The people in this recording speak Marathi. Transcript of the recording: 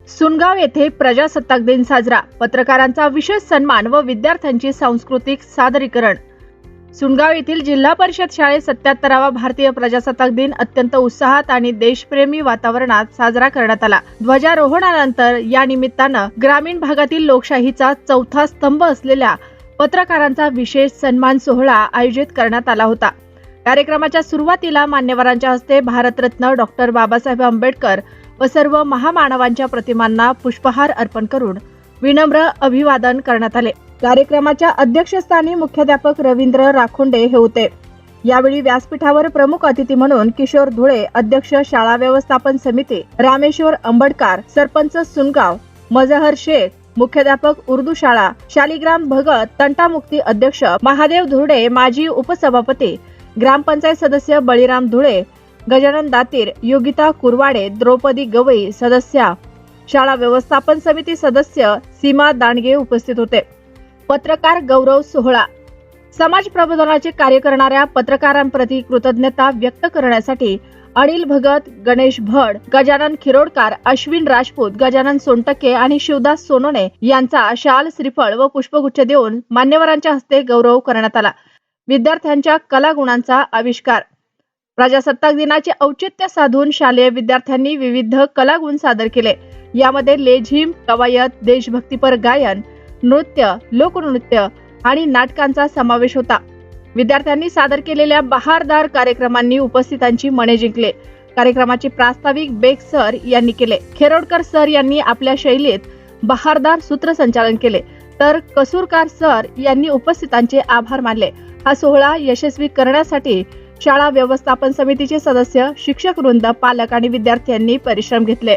सुनगाव येथे प्रजासत्ताक दिन साजरा, पत्रकारांचा विशेष सन्मान व विद्यार्थ्यांची सांस्कृतिक सादरीकरण। सुनगाव येथील जिल्हा परिषद शाळेत 77वा भारतीय प्रजासत्ताक दिन अत्यंत उत्साहात आणि देशप्रेमी वातावरणात साजरा करण्यात आला। ध्वजारोहणानंतर या निमित्तानं ग्रामीण भागातील लोकशाहीचा चौथा स्तंभ असलेल्या पत्रकारांचा विशेष सन्मान सोहळा आयोजित करण्यात आला होता। कार्यक्रमाच्या सुरुवातीला मान्यवरांच्या हस्ते भारतरत्न डॉक्टर बाबासाहेब आंबेडकर व सर्व महामानवांच्या प्रतिमांना पुष्पहार अर्पण करून विनम्र अभिवादन करण्यात आले। कार्यक्रमाच्या अध्यक्षस्थानी मुख्याध्यापक रवींद्र राखोंडे हे होते। यावेळी व्यासपीठावर प्रमुख अतिथी म्हणून किशोर धुळे, अध्यक्ष शाळा व्यवस्थापन समिती, रामेश्वर अंबडकार, सरपंच सुनगाव, मजहर शेख, मुख्याध्यापक उर्दू शाळा, शालिग्राम भगत, तंटामुक्ती अध्यक्ष महादेव धुर्डे, माजी उपसभापती, ग्रामपंचायत सदस्य बळीराम धुळे, गजानन दातीर, योगिता कुरवाडे, द्रौपदी गवई सदस्या, शाळा व्यवस्थापन समिती सदस्य सीमा दांडगे उपस्थित होते। पत्रकार गौरव सोहळा। समाज प्रबोधनाचे कार्य करणाऱ्या पत्रकारांप्रती कृतज्ञता व्यक्त करण्यासाठी अनिल भगत, गणेश भड, गजानन खिरोडकर, अश्विन राजपूत, गजानन सोनटक्के आणि शिवदास सोनोने यांचा शाल, श्रीफळ व पुष्पगुच्छ देऊन मान्यवरांच्या हस्ते गौरव करण्यात आला। विद्यार्थ्यांच्या कलागुणांचा आविष्कार। प्रजासत्ताक दिनाचे औचित्य साधून शालेय विद्यार्थ्यांनी विविध कलागुण सादर केले। यामध्ये लेझिम, कवायत, देशभक्तीपर गायन, नृत्य, लोकनृत्य आणि नाटकांचा समावेश होता। विद्यार्थ्यांनी सादर केलेल्या बहारदार कार्यक्रमांनी उपस्थितांची मने जिंकले। कार्यक्रमाचे प्रास्ताविक बेग सर यांनी केले। खिरोडकर सर यांनी आपल्या शैलीत बहारदार सूत्रसंचालन केले, तर कसूरकार सर यांनी उपस्थितांचे आभार मानले। हा सोहळा यशस्वी करण्यासाठी शाळा व्यवस्थापन समितीचे सदस्य, शिक्षक वृंद, पालक आणि विद्यार्थ्यांनी परिश्रम घेतले।